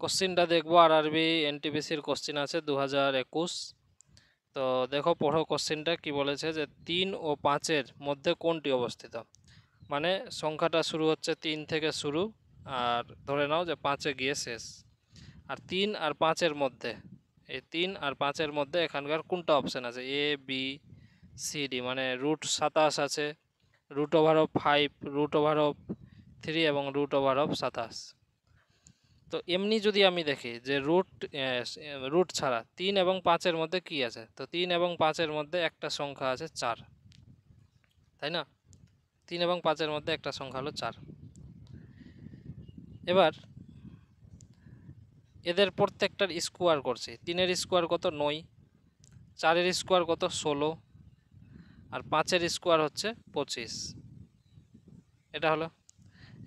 কোশ্চিনটা দেখবো RRB এনটিপিসির question আছে 2021। তো দেখো পড়ো কোশ্চিনটা কি বলেছে যে 3 ও 5-এর মধ্যে কোনটি অবস্থিত। মানে সংখ্যাটা শুরু হচ্ছে 3 থেকে শুরু, আর ধরে নাও যে 5-এ গিয়ে শেষ। আর 3 আর 5-এর মধ্যে, এই 3 আর 5-এর মধ্যে এখানকার কোনটা অপশান আছে, এ বি সি ডি। মানে √27 আছে, √5, √3 এবং √27। তো এমনি যদি আমি দেখি যে রুট ছাড়া 3 এবং 5-এর মধ্যে কি আছে, তো 3 এবং 5-এর মধ্যে একটা সংখ্যা আছে 4, তাই না? 3 এবং 5-এর মধ্যে একটা সংখ্যা হলো 4। এবার এদের প্রত্যেকটার স্কোয়ার করছি। 3-এর স্কোয়ার কত 9, 4-এর স্কোয়ার কত 16, আর 5-এর স্কোয়ার হচ্ছে 25। এটা হলো।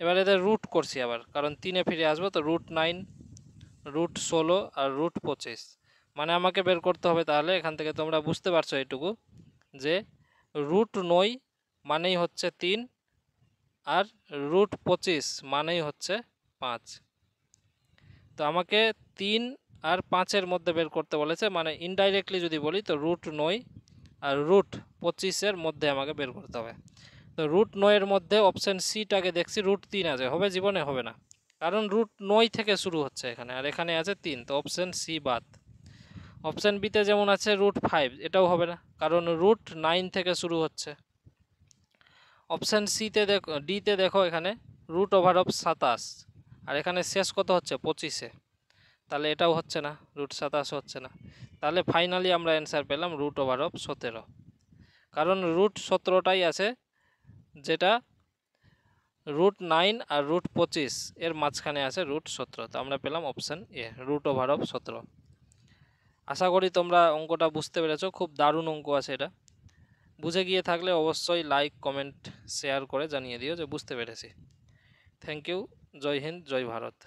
এবার এদের রুট করছি আবার, কারণ 3-এ ফিরে আসবো, তো √9, √16 আর √25। মানে আমাকে বের করতে হবে, তাহলে এখান থেকে তোমরা বুঝতে পারছো এইটুকু যে √9 মানেই হচ্ছে 3 আর √25 মানেই হচ্ছে 5। তো আমাকে 3 আর 5-এর মধ্যে বের করতে বলেছে, মানে ইনডাইরেক্টলি যদি বলি তো √9 আর √25-এর মধ্যে আমাকে বের করতে হবে। তো √9-এর মধ্যে অপশান সিটাকে দেখছি √3 আছে, হবে জীবনে হবে না, কারণ √9 থেকে শুরু হচ্ছে এখানে, আর এখানে আছে 3, তো অপশান সি বাদ। অপশান বিতে যেমন আছে √5, এটাও হবে না, কারণ √9 থেকে শুরু হচ্ছে। অপশান সিতে দেখো, ডিতে দেখো এখানে √27, আর এখানে শেষ কত হচ্ছে 25-এ, তাহলে এটাও হচ্ছে না, √27 হচ্ছে না। তাহলে ফাইনালি আমরা অ্যান্সার পেলাম √17, কারণ √17টাই আছে, যেটা √9 আর √25 এর মাঝখানে আছে √17। তো আমরা পেলাম অপশান এ, √17। আশা করি তোমরা অঙ্কটা বুঝতে পেরেছো, খুব দারুণ অঙ্ক আছে এটা। বুঝে গিয়ে থাকলে অবশ্যই লাইক কমেন্ট শেয়ার করে জানিয়ে দিও যে বুঝতে পেরেছি। Thank you. জয় হিন্দ, জয় ভারত।